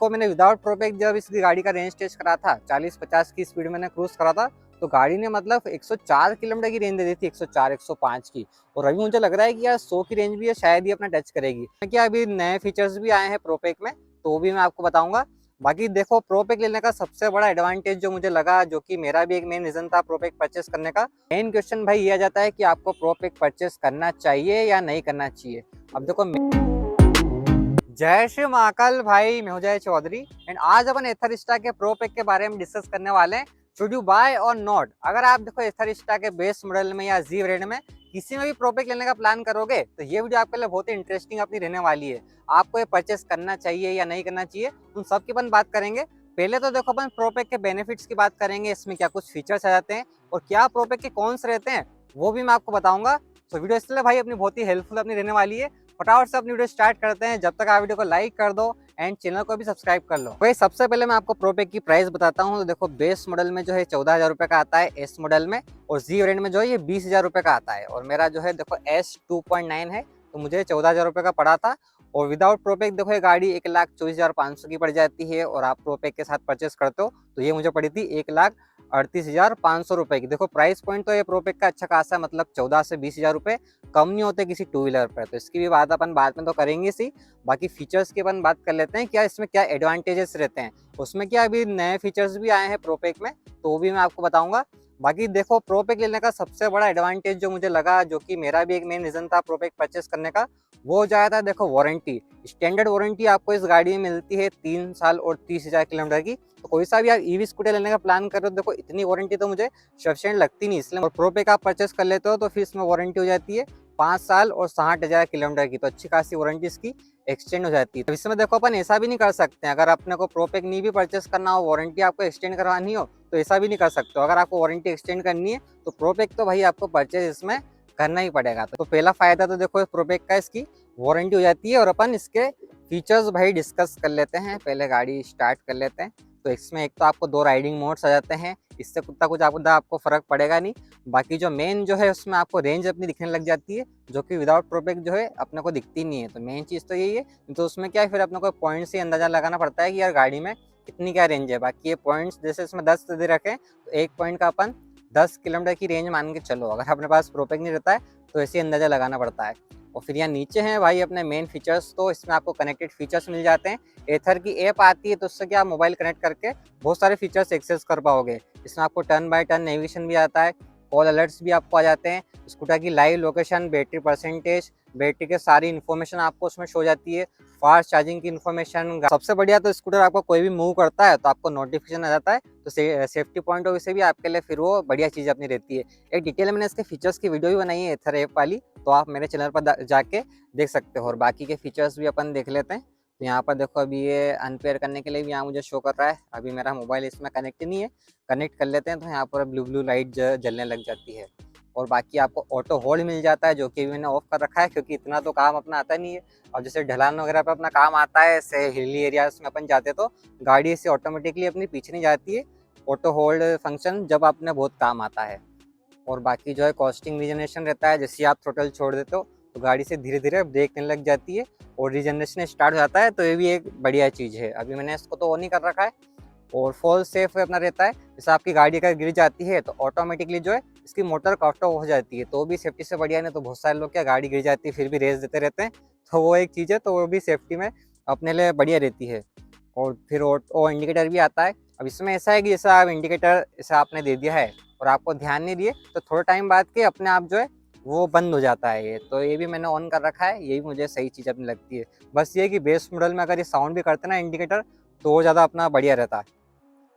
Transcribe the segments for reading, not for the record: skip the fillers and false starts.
इसको मैंने विदाउट प्रोपेक जब इसकी गाड़ी का रेंज टेस्ट करा था 40-50 की स्पीड मैंने क्रूज करा था, तो गाड़ी ने मतलब 104 किलोमीटर की रेंज दे दी थी, 104-105 की। और अभी मुझे लग रहा है कि यार 100 की रेंज भी है, शायद ही अपना टच करेगी। क्या अभी नए फीचर्स भी आए हैं प्रोपेक में, तो भी मैं आपको बताऊंगा। बाकी देखो, प्रोपेक लेने का सबसे बड़ा एडवांटेज जो मुझे लगा, जो कि मेरा भी एक मेन रीजन था प्रोपेक परचेस करने का, मेन क्वेश्चन भाई ये आ जाता है कि आपको प्रोपेक परचेस करना चाहिए या नहीं करना चाहिए। अब देखो, जय श्री महाकाल भाई, मैं हूं जय चौधरी एंड आज अपन एथरिस्टा के प्रोपेक के बारे में डिस्कस करने वाले हैं। शुड यू बाय और नॉट। अगर आप देखो एथरिस्टा के बेस मॉडल में या जी वेरिएंट में किसी में भी प्रोपेक लेने का प्लान करोगे, तो ये वीडियो आपके लिए बहुत ही इंटरेस्टिंग अपनी रहने वाली है। आपको ये परचेस करना चाहिए या नहीं करना चाहिए, उन सब की अपन बात करेंगे। पहले तो देखो, अपन प्रोपेक के बेनिफिट्स की बात करेंगे, इसमें क्या कुछ फीचर्स आ जाते हैं और क्या प्रोपेक के कौन से रहते हैं, वो भी मैं आपको बताऊंगा। तो वीडियो इसलिए भाई अपनी बहुत ही हेल्पफुल अपनी रहने वाली है। फटाफट से अपनी वीडियो स्टार्ट करते हैं। जब तक आप वीडियो को लाइक कर दो एंड चैनल को भी सब्सक्राइब कर लो। भाई सबसे पहले मैं आपको प्रोपेक की प्राइस बताता हूँ। तो देखो, बेस मॉडल में जो है 14,000 रुपये का आता है एस मॉडल में, और जी वेरिएंट में जो है ये 20,000 रुपये का आता है। और मेरा जो है देखो एस 2.9 है, तो मुझे 14,000 रुपये का पड़ा था। और विदाउट प्रोपेक देखो ये गाड़ी 1,24,500 की पड़ जाती है, और आप प्रोपेक के साथ परचेस करते हो तो ये मुझे पड़ी थी 1,38,500 रुपये की। देखो प्राइस पॉइंट तो ये प्रोपेक का अच्छा खासा, मतलब 14 से 20,000 रुपये कम नहीं होते किसी टू व्हीलर पर। तो इसकी भी बात अपन बाद में तो करेंगे सी। बाकी फीचर्स की अपन बात कर लेते हैं, क्या इसमें क्या एडवांटेजेस रहते हैं। उसमें क्या अभी नए फीचर्स भी आए हैं प्रोपेक में, तो वो भी मैं आपको बताऊंगा। बाकी देखो, प्रोपेक लेने का सबसे बड़ा एडवांटेज जो मुझे लगा, जो कि मेरा भी एक मेन रीजन था प्रोपेक परचेस करने का, वो हो जाता है देखो वारंटी। स्टैंडर्ड वारंटी आपको इस गाड़ी में मिलती है 3 साल और 30,000 किलोमीटर की। तो कोई सा भी आप ईवी स्कूटर लेने का प्लान कर रहे हो, देखो इतनी वारंटी तो मुझे सफिशिएंट लगती नहीं, इसलिए। और प्रोपेक आप परचेस कर लेते हो तो फिर इसमें वारंटी हो जाती है 5 साल और 60,000 किलोमीटर की। तो अच्छी खासी वारंटी इसकी एक्सटेंड हो जाती है। तो इसमें देखो, अपन ऐसा भी नहीं कर सकते हैं, अगर अपने को प्रोपेक नहीं भी परचेस करना हो, वारंटी आपको एक्सटेंड करवानी हो, तो ऐसा भी नहीं कर सकते हो। अगर आपको वारंटी एक्सटेंड करनी है तो प्रोपेक तो भाई आपको परचेज इसमें करना ही पड़ेगा। तो पहला फायदा तो देखो प्रोपेक का, इसकी वारंटी हो जाती है। और अपन इसके फीचर्स भाई डिस्कस कर लेते हैं, पहले गाड़ी स्टार्ट कर लेते हैं। तो इसमें एक तो आपको 2 राइडिंग मोड्स आ जाते हैं, इससे कुछ आपको फर्क पड़ेगा नहीं। बाकी जो मेन जो है उसमें आपको रेंज अपनी दिखने लग जाती है, जो कि विदाउट प्रोपेक जो है अपने को दिखती नहीं है। तो मेन चीज़ तो यही है। तो उसमें क्या है, फिर अपने को पॉइंट से अंदाजा लगाना पड़ता है कि यार गाड़ी में कितनी क्या रेंज है। बाकी ये पॉइंट्स जैसे इसमें 10 दे रखे हैं, तो एक पॉइंट का अपन 10 किलोमीटर की रेंज मान के चलो। अगर अपने पास प्रोपेक नहीं रहता है तो ऐसे अंदाजा लगाना पड़ता है। और फिर यहाँ नीचे हैं भाई अपने मेन फीचर्स, तो इसमें आपको कनेक्टेड फीचर्स मिल जाते हैं। एथर की ऐप आती है, तो उससे क्या आप मोबाइल कनेक्ट करके बहुत सारे फीचर्स एक्सेस कर पाओगे। इसमें आपको टर्न बाय टर्न नेविगेशन भी आता है, कॉल अलर्ट्स भी आपको आ जाते हैं, स्कूटर की live location, battery percentage, battery के सारी इन्फॉर्मेशन आपको उसमें शो जाती है, फास्ट चार्जिंग की इन्फॉर्मेशन। सबसे बढ़िया तो स्कूटर आपको कोई भी मूव करता है तो आपको नोटिफिकेशन आ जाता है, तो सेफ्टी पॉइंट ऑफ व्यू से भी आपके लिए फिर वो बढ़िया चीज़ अपनी रहती है। एक डिटेल मैंने इसके फीचर्स की वीडियो भी बनाई है एथर ऐप वाली, तो आप मेरे चैनल पर जाके देख सकते हो। और बाकी के फीचर्स भी अपन देख लेते हैं। तो यहाँ पर देखो, अभी ये अनपेयर करने के लिए भी यहाँ मुझे शो कर रहा है। अभी मेरा मोबाइल इसमें कनेक्ट नहीं है, कनेक्ट कर लेते हैं तो यहाँ पर ब्लू ब्लू लाइट जलने लग जाती है। और बाकी आपको ऑटो होल्ड मिल जाता है, जो कि मैंने ऑफ कर रखा है, क्योंकि इतना तो काम अपना आता नहीं है। और जैसे ढलान वगैरह पे अपना काम आता है, ऐसे हिली एरियाज में अपन जाते तो गाड़ी से ऑटोमेटिकली अपनी पीछे नहीं जाती है। ऑटो होल्ड फंक्शन जब अपने बहुत काम आता है। और बाकी जो है कॉस्टिंग रीजनरेशन रहता है, जैसे आप थ्रोटल छोड़ देते हो तो गाड़ी से धीरे धीरे ब्रेक करने लग जाती है और रीजनरेशन स्टार्ट हो जाता है। तो ये भी एक बढ़िया चीज़ है। अभी मैंने इसको तो ऑन ही कर रखा है। और फॉल सेफ अपना रहता है, जैसे आपकी गाड़ी अगर गिर जाती है तो ऑटोमेटिकली जो है इसकी मोटर कट ऑफ हो जाती है, तो भी सेफ्टी से बढ़िया। नहीं तो बहुत सारे लोग क्या, गाड़ी गिर जाती है फिर भी रेस देते रहते हैं, तो वो एक चीज़ है, तो वो भी सेफ्टी में अपने लिए बढ़िया रहती है। और फिर ओ इंडिकेटर भी आता है। अब इसमें ऐसा है कि जैसे आप इंडिकेटर ऐसा आपने दे दिया है और आपको ध्यान नहीं दिए, तो थोड़ा टाइम बाद के अपने आप जो है वो बंद हो जाता है ये। तो ये भी मैंने ऑन कर रखा है, ये भी मुझे सही चीज़ अपनी लगती है। बस ये कि बेस मॉडल में अगर ये साउंड भी करते ना इंडिकेटर, तो वो ज़्यादा अपना बढ़िया रहता है।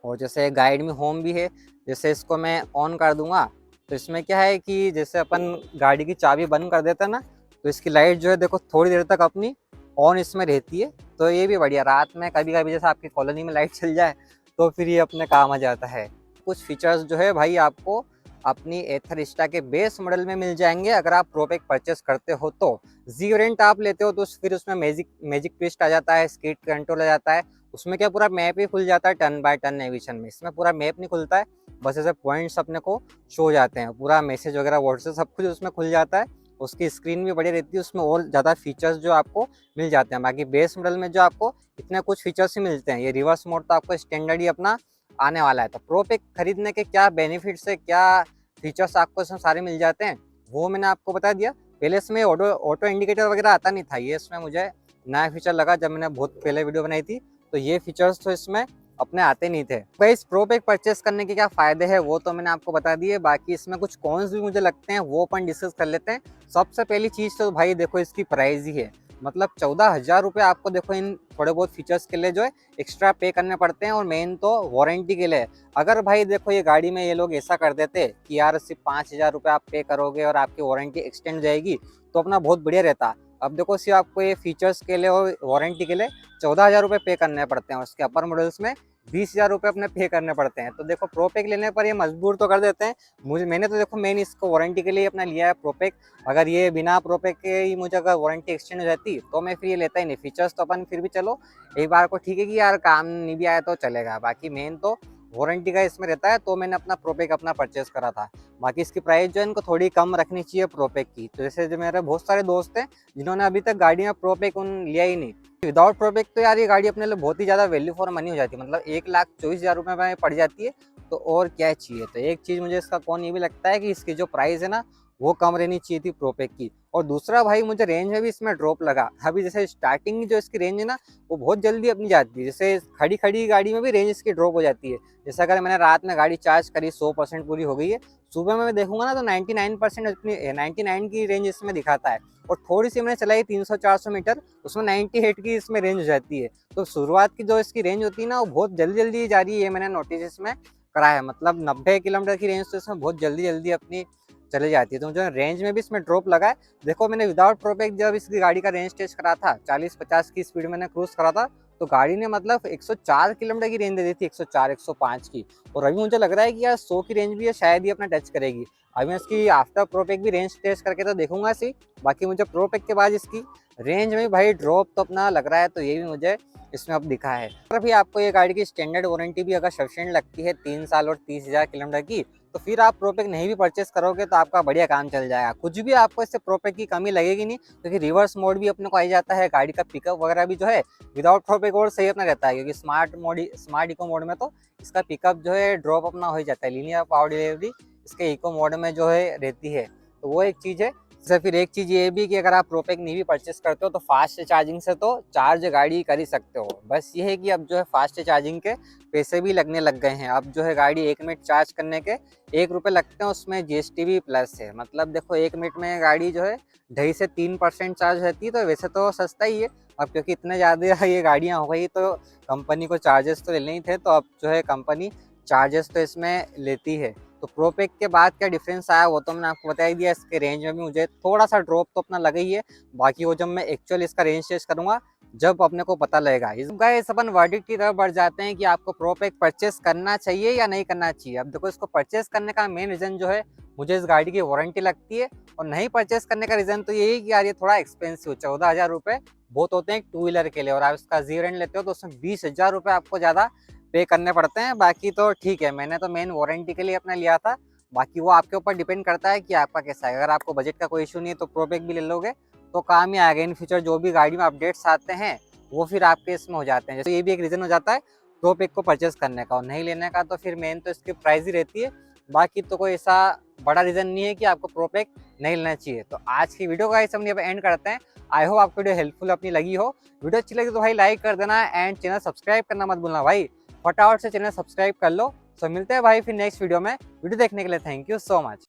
और जैसे गाइड में होम भी है, जैसे इसको मैं ऑन कर दूंगा तो इसमें क्या है कि जैसे अपन गाड़ी की चाबी बंद कर देते हैं ना, तो इसकी लाइट जो है देखो थोड़ी देर तक अपनी ऑन इसमें रहती है। तो ये भी बढ़िया, रात में कभी कभी जैसे आपकी कॉलोनी में लाइट चल जाए तो फिर ये अपने काम आ जाता है। कुछ फीचर्स जो है भाई आपको अपनी एथरिस्टा के बेस मॉडल में मिल जाएंगे अगर आप प्रोपेक परचेस करते हो। तो जी वेरिएंट आप लेते हो तो फिर उसमें मैजिक ट्विस्ट आ जाता है, स्पीड कंट्रोल आ जाता है। उसमें क्या पूरा मैप ही खुल जाता है टर्न बाय टर्न नेविगेशन में। इसमें पूरा मैप नहीं खुलता है, बस ऐसे पॉइंट्स अपने को शो जाते हैं, पूरा मैसेज वगैरह व्हाट्सएप सब कुछ उसमें खुल जाता है। उसकी स्क्रीन भी बढ़िया रहती है, उसमें और ज़्यादा फीचर्स जो आपको मिल जाते हैं। बाकी बेस मॉडल में जो आपको इतने कुछ फीचर्स ही मिलते हैं, ये रिवर्स मोड तो आपको स्टैंडर्ड ही अपना आने वाला है। तो प्रो पे खरीदने के क्या बेनिफिट्स है, क्या फीचर्स आपको इसमें सारे मिल जाते हैं, वो मैंने आपको बता दिया। पहले इसमें ऑटो ऑटो इंडिकेटर वगैरह आता नहीं था, ये इसमें मुझे नया फीचर लगा जब मैंने बहुत पहले वीडियो बनाई थी। तो ये फीचर्स तो इसमें अपने आते नहीं थे। भाई इस प्रो पैक परचेस करने के क्या फ़ायदे हैं वो तो मैंने आपको बता दिए, बाकी इसमें कुछ कॉन्स भी मुझे लगते हैं वो अपन डिस्कस कर लेते हैं। सबसे पहली चीज़ तो भाई देखो इसकी प्राइस ही है, मतलब 14,000 रुपये आपको देखो इन थोड़े बहुत फीचर्स के लिए जो है एक्स्ट्रा पे करने पड़ते हैं, और मेन तो वारंटी के लिए। अगर भाई देखो ये गाड़ी में ये लोग ऐसा कर देते कि यार सिर्फ 5,000 रुपये आप पे करोगे और आपकी वारंटी एक्सटेंड जाएगी, तो अपना बहुत बढ़िया रहता। अब देखो सिर्फ आपको ये फीचर्स के लिए और वारंटी के लिए 14,000 रुपये पे करने पड़ते हैं, उसके अपर मॉडल्स में 20,000 रुपये अपने पे करने पड़ते हैं। तो देखो प्रो पैक लेने पर ये मजबूर तो कर देते हैं। मैंने तो देखो मेन इसको वारंटी के लिए अपना लिया है प्रो पैक। अगर ये बिना प्रो पैक के ही मुझे अगर वारंटी एक्सटेंड हो जाती तो मैं फिर ये लेता ही नहीं। फीचर्स तो अपन फिर भी चलो एक बार को ठीक है कि यार काम नहीं भी आया तो चलेगा, बाकी मेन तो वारंटी का इसमें रहता है। तो मैंने अपना प्रो पैक अपना परचेस करा था। बाकी इसकी प्राइस जो है इनको थोड़ी कम रखनी चाहिए प्रो पैक की। तो जैसे जो मेरे बहुत सारे दोस्त हैं जिन्होंने अभी तक गाड़ी में प्रो पैक लिया ही नहीं। विदाउट प्रो पैक तो यार ये गाड़ी अपने लिए बहुत ही ज़्यादा वैल्यू फॉर मनी हो जाती है, मतलब 1,24,000 रुपये में पड़ जाती है। तो और क्या चाहिए। तो एक चीज़ मुझे इसका कौन ये भी लगता है कि इसकी जो प्राइस है ना वो कम रहनी चाहिए थी प्रो पैक की। और दूसरा भाई मुझे रेंज में भी इसमें ड्रॉप लगा। अभी जैसे स्टार्टिंग जो इसकी रेंज है ना वो बहुत जल्दी अपनी जाती है, जैसे खड़ी खड़ी गाड़ी में भी रेंज इसकी ड्रॉप हो जाती है। जैसे अगर मैंने रात में गाड़ी चार्ज करी 100% पूरी हो गई है, सुबह में मैं देखूंगा ना तो 99% अपनी 99 की रेंज इसमें दिखाता है। और थोड़ी सी मैंने चलाई 300-400 मीटर, उसमें 98 की इसमें रेंज हो जाती है। तो शुरुआत की जो इसकी रेंज होती है ना वो बहुत जल्दी जल्दी जा रही है, मैंने नोटिस इसमें करा है। मतलब 90 किलोमीटर की रेंज तो इसमें बहुत जल्दी जल्दी अपनी चली जाती है। तो मुझे रेंज में भी इसमें ड्रॉप लगा है। देखो मैंने विदाउट प्रो पैक जब इसकी गाड़ी का रेंज टेस्ट करा था, 40-50 की स्पीड मैंने क्रूज करा था, तो गाड़ी ने मतलब 104 किलोमीटर की रेंज दे दी थी, 104-105 की। और अभी मुझे लग रहा है कि यार 100 की रेंज भी है शायद ही अपना टच करेगी। अभी मैं इसकी आफ्टर प्रो पैक भी रेंज टेस्ट करके तो देखूंगा सी। बाकी मुझे प्रो पैक के बाद इसकी रेंज में भाई ड्रॉप तो अपना लग रहा है, तो ये भी मुझे इसमें अब दिखा है। और अभी आपको ये गाड़ी की स्टैंडर्ड वारंटी भी अगर सफिशिएंट लगती है 3 साल और 30,000 किलोमीटर की, तो फिर आप प्रो पैक नहीं भी परचेस करोगे तो आपका बढ़िया काम चल जाएगा। कुछ भी आपको इससे प्रो पैक की कमी लगेगी नहीं, क्योंकि रिवर्स मोड भी अपने को आ जाता है। गाड़ी का पिकअप वगैरह भी जो है विदाउट प्रो पैक और सही अपना रहता है, क्योंकि स्मार्ट इको मोड में तो इसका पिकअप जो है ड्रॉप अपना हो जाता है। लीनियर पावर डिलीवरी इसके इको मोड में जो है रहती है, तो वो एक चीज़ है। सर फिर एक चीज़ ये भी कि अगर आप प्रो पैक नहीं भी परचेस करते हो तो फास्ट चार्जिंग से तो चार्ज गाड़ी कर ही सकते हो। बस ये है कि अब जो है फास्ट चार्जिंग के पैसे भी लगने लग गए हैं। अब जो है गाड़ी 1 मिनट चार्ज करने के 1 रुपये लगते हैं, उसमें GST भी प्लस है। मतलब देखो 1 मिनट में गाड़ी जो है 2.5 से 3% चार्ज रहती है, तो वैसे तो सस्ता ही है। अब क्योंकि इतने ज़्यादा ये गाड़ियाँ हो गई तो कंपनी को चार्जेस तो लेने ही थे, तो अब जो है कंपनी चार्जेस तो इसमें लेती है। तो प्रो पैक के बाद क्या डिफरेंस आया वो तो मैंने आपको बता ही दिया। इसके रेंज में भी मुझे थोड़ा सा ड्रॉप तो अपना लगा ही है। बाकी वो जब मैं एक्चुअल इसका रेंज टेस्ट करूंगा जब अपने को पता लगेगा। इस गाइस अपन वर्डिक्ट की तरफ बढ़ जाते हैं कि आपको प्रो पैक परचेस करना चाहिए या नहीं करना चाहिए। अब देखो इसको परचेस करने का मेन रीज़न जो है मुझे इस गाड़ी की वारंटी लगती है, और नहीं परचेस करने का रीज़न तो यही कि यार ये थोड़ा एक्सपेंसिव, 14,000 रुपये बहुत होते हैं एक 2 व्हीलर के लिए, और आप इसका जीरो रेंट लेते हो तो उसमें 20,000 रुपये आपको ज़्यादा पे करने पड़ते हैं। बाकी तो ठीक है, मैंने तो मेन वारंटी के लिए अपना लिया था। बाकी वो आपके ऊपर डिपेंड करता है कि आपका कैसा है। अगर आपको बजट का कोई इशू नहीं है तो प्रो पैक भी ले लोगे तो काम ही आएगा। इन फ्यूचर जो भी गाड़ी में अपडेट्स आते हैं वो फिर आपके इसमें हो जाते हैं। जैसे ये भी एक रीज़न हो जाता है प्रो पैक को परचेस करने का, और नहीं लेने का तो फिर मेन तो इसकी प्राइस ही रहती है। बाकी तो कोई ऐसा बड़ा रीज़न नहीं है कि आपको प्रो पैक नहीं लेना चाहिए। तो आज की वीडियो का इस हम एंड करते हैं। आई होप आपको वीडियो हेल्पफुल अपनी लगी हो। वीडियो अच्छी लगी तो भाई लाइक कर देना, एंड चैनल सब्सक्राइब करना मत भूलना भाई। फटाफट से चैनल सब्सक्राइब कर लो। सो मिलते हैं भाई फिर नेक्स्ट वीडियो में। वीडियो देखने के लिए थैंक यू सो मच।